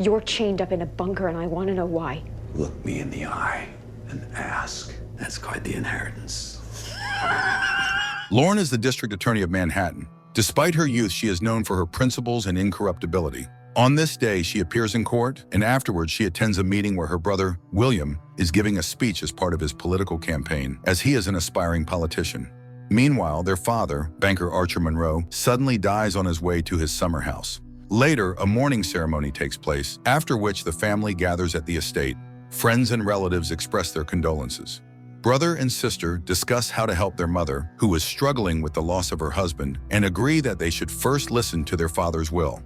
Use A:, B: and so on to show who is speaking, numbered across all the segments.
A: You're chained up in a bunker, and I want to know why.
B: Look me in the eye and ask. That's quite the inheritance.
C: Lauren is the district attorney of Manhattan. Despite her youth, she is known for her principles and incorruptibility. On this day, she appears in court, and afterwards she attends a meeting where her brother, William, is giving a speech as part of his political campaign, as he is an aspiring politician. Meanwhile, their father, banker Archer Monroe, suddenly dies on his way to his summer house. Later, a mourning ceremony takes place, after which the family gathers at the estate. Friends and relatives express their condolences. Brother and sister discuss how to help their mother, who is struggling with the loss of her husband, and agree that they should first listen to their father's will.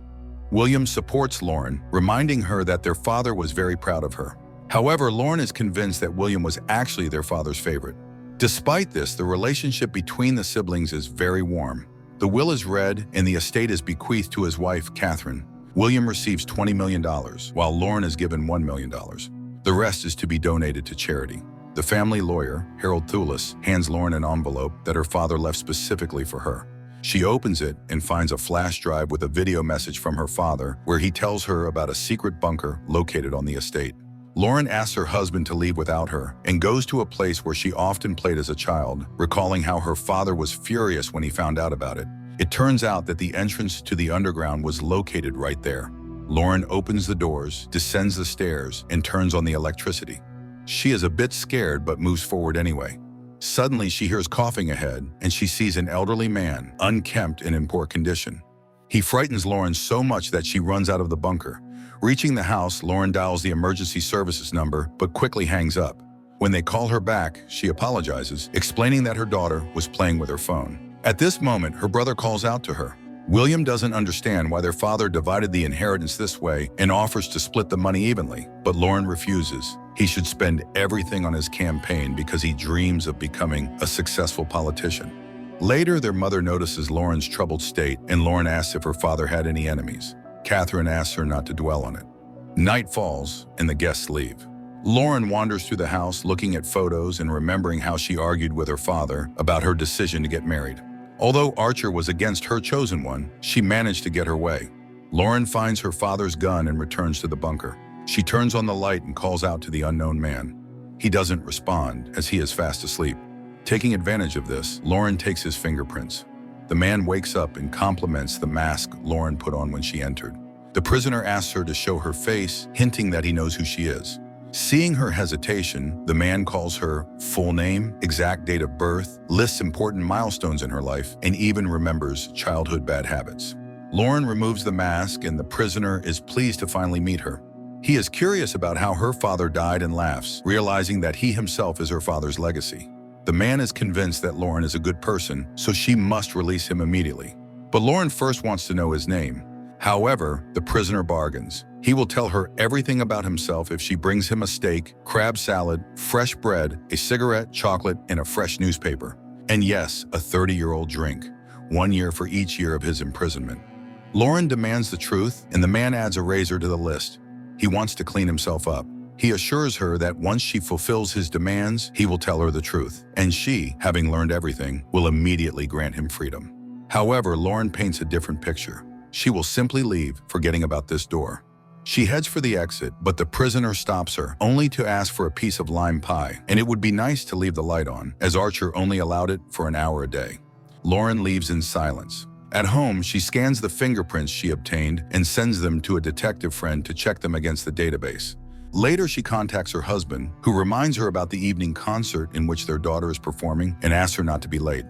C: William supports Lauren, reminding her that their father was very proud of her. However, Lauren is convinced that William was actually their father's favorite. Despite this, the relationship between the siblings is very warm. The will is read, and the estate is bequeathed to his wife, Catherine. William receives $20 million, while Lauren is given $1 million. The rest is to be donated to charity. The family lawyer, Harold Thulis, hands Lauren an envelope that her father left specifically for her. She opens it and finds a flash drive with a video message from her father where he tells her about a secret bunker located on the estate. Lauren asks her husband to leave without her and goes to a place where she often played as a child, recalling how her father was furious when he found out about it. It turns out that the entrance to the underground was located right there. Lauren opens the doors, descends the stairs, and turns on the electricity. She is a bit scared but moves forward anyway. Suddenly, she hears coughing ahead, and she sees an elderly man, unkempt and in poor condition. He frightens Lauren so much that she runs out of the bunker. Reaching the house, Lauren dials the emergency services number, but quickly hangs up. When they call her back, she apologizes, explaining that her daughter was playing with her phone. At this moment, her brother calls out to her. William doesn't understand why their father divided the inheritance this way and offers to split the money evenly, but Lauren refuses. He should spend everything on his campaign because he dreams of becoming a successful politician. Later, their mother notices Lauren's troubled state, and Lauren asks if her father had any enemies. Catherine asks her not to dwell on it. Night falls, and the guests leave. Lauren wanders through the house looking at photos and remembering how she argued with her father about her decision to get married. Although Archer was against her chosen one, she managed to get her way. Lauren finds her father's gun and returns to the bunker. She turns on the light and calls out to the unknown man. He doesn't respond, as he is fast asleep. Taking advantage of this, Lauren takes his fingerprints. The man wakes up and compliments the mask Lauren put on when she entered. The prisoner asks her to show her face, hinting that he knows who she is. Seeing her hesitation, the man calls her full name, exact date of birth, lists important milestones in her life, and even remembers childhood bad habits. Lauren removes the mask, and the prisoner is pleased to finally meet her. He is curious about how her father died and laughs, realizing that he himself is her father's legacy. The man is convinced that Lauren is a good person, so she must release him immediately. But Lauren first wants to know his name. However, the prisoner bargains. He will tell her everything about himself if she brings him a steak, crab salad, fresh bread, a cigarette, chocolate, and a fresh newspaper. And yes, a 30-year-old drink, 1 year for each year of his imprisonment. Lauren demands the truth, and the man adds a razor to the list. He wants to clean himself up. He assures her that once she fulfills his demands, he will tell her the truth, and she, having learned everything, will immediately grant him freedom. However, Lauren paints a different picture. She will simply leave, forgetting about this door. She heads for the exit, but the prisoner stops her, only to ask for a piece of lime pie, and it would be nice to leave the light on, as Archer only allowed it for an hour a day. Lauren leaves in silence. At home, she scans the fingerprints she obtained and sends them to a detective friend to check them against the database. Later, she contacts her husband, who reminds her about the evening concert in which their daughter is performing and asks her not to be late.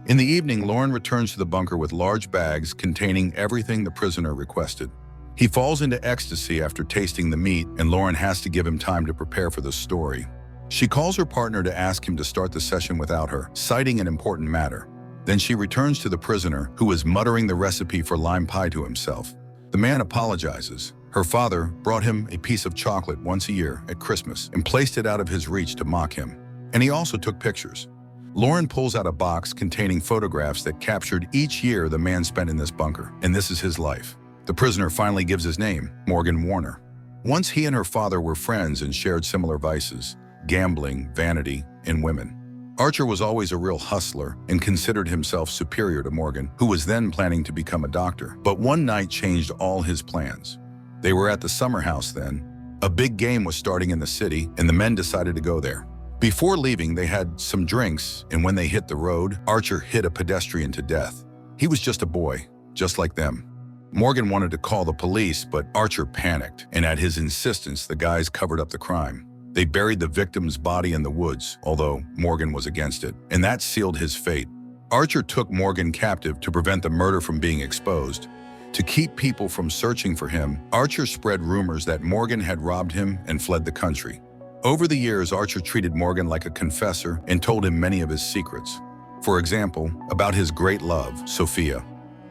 C: In the evening, Lauren returns to the bunker with large bags containing everything the prisoner requested. He falls into ecstasy after tasting the meat, and Lauren has to give him time to prepare for the story. She calls her partner to ask him to start the session without her, citing an important matter. Then she returns to the prisoner, who is muttering the recipe for lime pie to himself. The man apologizes. Her father brought him a piece of chocolate once a year at Christmas and placed it out of his reach to mock him. And he also took pictures. Lauren pulls out a box containing photographs that captured each year the man spent in this bunker, and this is his life. The prisoner finally gives his name, Morgan Warner. Once he and her father were friends and shared similar vices, gambling, vanity, and women. Archer was always a real hustler and considered himself superior to Morgan, who was then planning to become a doctor. But one night changed all his plans. They were at the summer house then. A big game was starting in the city, and the men decided to go there. Before leaving, they had some drinks, and when they hit the road, Archer hit a pedestrian to death. He was just a boy, just like them. Morgan wanted to call the police, but Archer panicked, and at his insistence, the guys covered up the crime. They buried the victim's body in the woods, although Morgan was against it, and that sealed his fate. Archer took Morgan captive to prevent the murder from being exposed. To keep people from searching for him, Archer spread rumors that Morgan had robbed him and fled the country. Over the years, Archer treated Morgan like a confessor and told him many of his secrets. For example, about his great love, Sophia.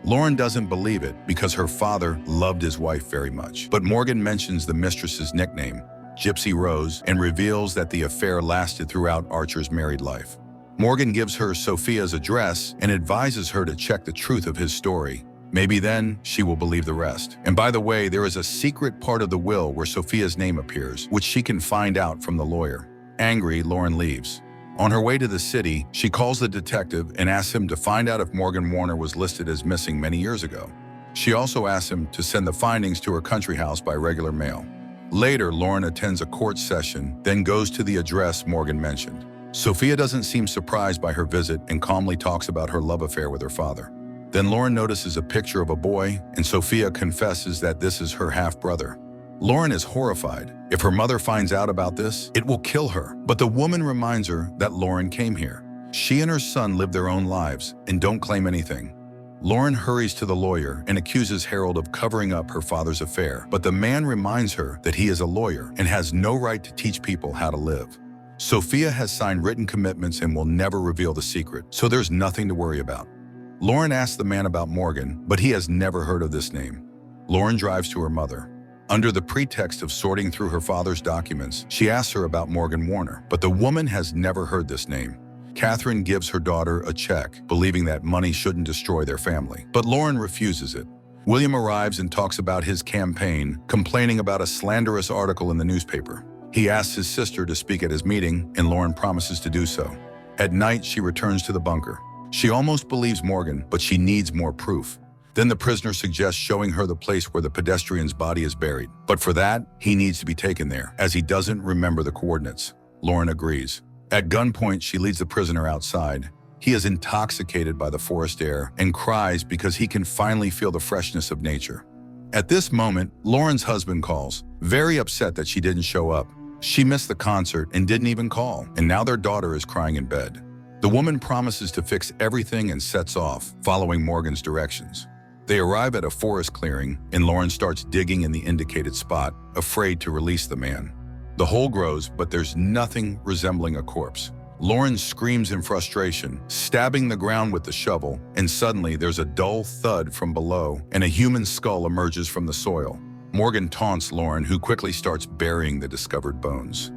C: Lauren doesn't believe it because her father loved his wife very much. But Morgan mentions the mistress's nickname, Gypsy Rose, and reveals that the affair lasted throughout Archer's married life. Morgan gives her Sophia's address and advises her to check the truth of his story. Maybe then she will believe the rest. And by the way, there is a secret part of the will where Sophia's name appears, which she can find out from the lawyer. Angry, Lauren leaves. On her way to the city, she calls the detective and asks him to find out if Morgan Warner was listed as missing many years ago. She also asks him to send the findings to her country house by regular mail. Later, Lauren attends a court session, then goes to the address Morgan mentioned. Sophia doesn't seem surprised by her visit and calmly talks about her love affair with her father. Then Lauren notices a picture of a boy, and Sophia confesses that this is her half-brother. Lauren is horrified. If her mother finds out about this, it will kill her. But the woman reminds her that Lauren came here. She and her son live their own lives and don't claim anything. Lauren hurries to the lawyer and accuses Harold of covering up her father's affair, but the man reminds her that he is a lawyer and has no right to teach people how to live. Sophia has signed written commitments and will never reveal the secret, so there's nothing to worry about. Lauren asks the man about Morgan, but he has never heard of this name. Lauren drives to her mother. Under the pretext of sorting through her father's documents, she asks her about Morgan Warner, but the woman has never heard this name. Catherine gives her daughter a check, believing that money shouldn't destroy their family, but Lauren refuses it. William arrives and talks about his campaign, complaining about a slanderous article in the newspaper. He asks his sister to speak at his meeting, and Lauren promises to do so. At night, she returns to the bunker. She almost believes Morgan, but she needs more proof. Then the prisoner suggests showing her the place where the pedestrian's body is buried. But for that, he needs to be taken there, as he doesn't remember the coordinates. Lauren agrees. At gunpoint, she leads the prisoner outside. He is intoxicated by the forest air and cries because he can finally feel the freshness of nature. At this moment, Lauren's husband calls, very upset that she didn't show up. She missed the concert and didn't even call, and now their daughter is crying in bed. The woman promises to fix everything and sets off, following Morgan's directions. They arrive at a forest clearing, and Lauren starts digging in the indicated spot, afraid to release the man. The hole grows, but there's nothing resembling a corpse. Lauren screams in frustration, stabbing the ground with the shovel, and suddenly there's a dull thud from below, and a human skull emerges from the soil. Morgan taunts Lauren, who quickly starts burying the discovered bones.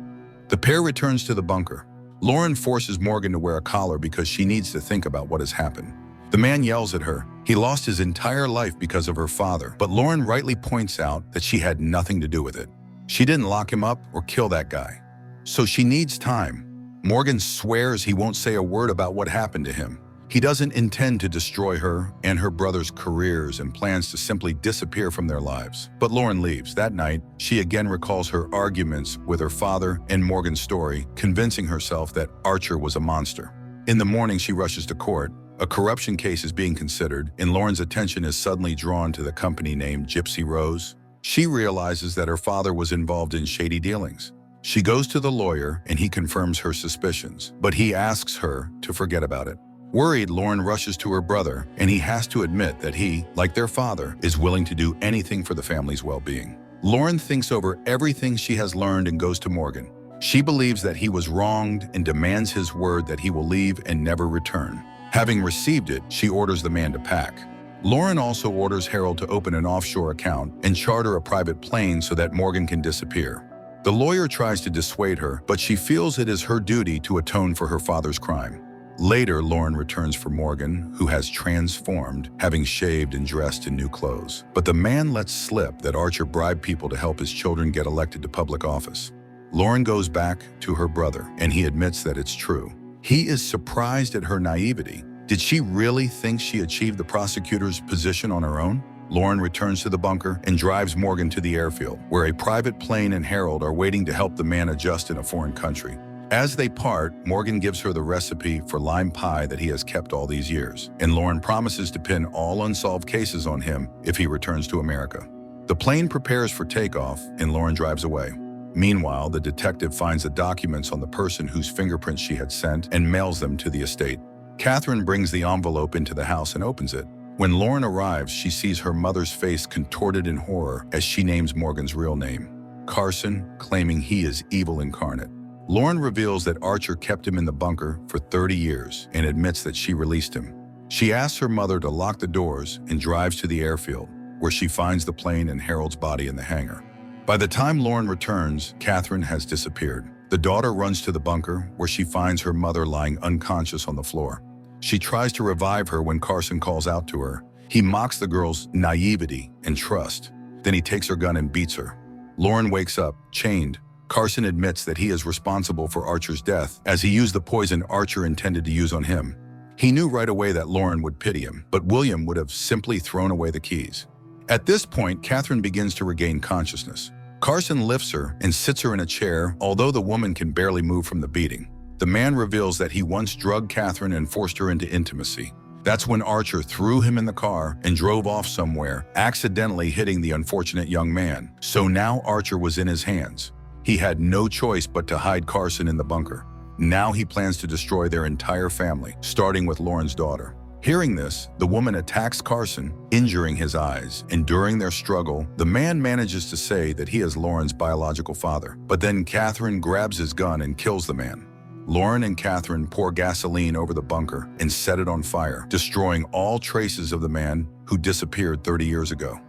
C: The pair returns to the bunker. Lauren forces Morgan to wear a collar because she needs to think about what has happened. The man yells at her. He lost his entire life because of her father, but Lauren rightly points out that she had nothing to do with it. She didn't lock him up or kill that guy. So she needs time. Morgan swears he won't say a word about what happened to him. He doesn't intend to destroy her and her brother's careers and plans to simply disappear from their lives. But Lauren leaves. That night, she again recalls her arguments with her father and Morgan's story, convincing herself that Archer was a monster. In the morning, she rushes to court. A corruption case is being considered, and Lauren's attention is suddenly drawn to the company named Gypsy Rose. She realizes that her father was involved in shady dealings. She goes to the lawyer, and he confirms her suspicions, but he asks her to forget about it. Worried, Lauren rushes to her brother, and he has to admit that he, like their father, is willing to do anything for the family's well-being. Lauren thinks over everything she has learned and goes to Morgan. She believes that he was wronged and demands his word that he will leave and never return. Having received it, she orders the man to pack. Lauren also orders Harold to open an offshore account and charter a private plane so that Morgan can disappear. The lawyer tries to dissuade her, but she feels it is her duty to atone for her father's crime. Later, Lauren returns for Morgan, who has transformed, having shaved and dressed in new clothes. But the man lets slip that Archer bribed people to help his children get elected to public office. Lauren goes back to her brother, and he admits that it's true. He is surprised at her naivety. Did she really think she achieved the prosecutor's position on her own? Lauren returns to the bunker and drives Morgan to the airfield, where a private plane and Harold are waiting to help the man adjust in a foreign country. As they part, Morgan gives her the recipe for lime pie that he has kept all these years, and Lauren promises to pin all unsolved cases on him if he returns to America. The plane prepares for takeoff, and Lauren drives away. Meanwhile, the detective finds the documents on the person whose fingerprints she had sent and mails them to the estate. Catherine brings the envelope into the house and opens it. When Lauren arrives, she sees her mother's face contorted in horror as she names Morgan's real name, Carson, claiming he is evil incarnate. Lauren reveals that Archer kept him in the bunker for 30 years and admits that she released him. She asks her mother to lock the doors and drives to the airfield, where she finds the plane and Harold's body in the hangar. By the time Lauren returns, Catherine has disappeared. The daughter runs to the bunker, where she finds her mother lying unconscious on the floor. She tries to revive her when Carson calls out to her. He mocks the girl's naivety and trust. Then he takes her gun and beats her. Lauren wakes up, chained. Carson admits that he is responsible for Archer's death, as he used the poison Archer intended to use on him. He knew right away that Lauren would pity him, but William would have simply thrown away the keys. At this point, Catherine begins to regain consciousness. Carson lifts her and sits her in a chair, although the woman can barely move from the beating. The man reveals that he once drugged Catherine and forced her into intimacy. That's when Archer threw him in the car and drove off somewhere, accidentally hitting the unfortunate young man. So now Archer was in his hands. He had no choice but to hide Carson in the bunker. Now he plans to destroy their entire family, starting with Lauren's daughter. Hearing this, the woman attacks Carson, injuring his eyes, and during their struggle, the man manages to say that he is Lauren's biological father. But then Catherine grabs his gun and kills the man. Lauren and Catherine pour gasoline over the bunker and set it on fire, destroying all traces of the man who disappeared 30 years ago.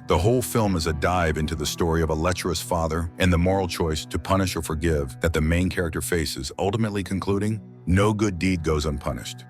C: The whole film is a dive into the story of a lecherous father and the moral choice to punish or forgive that the main character faces, ultimately concluding, no good deed goes unpunished.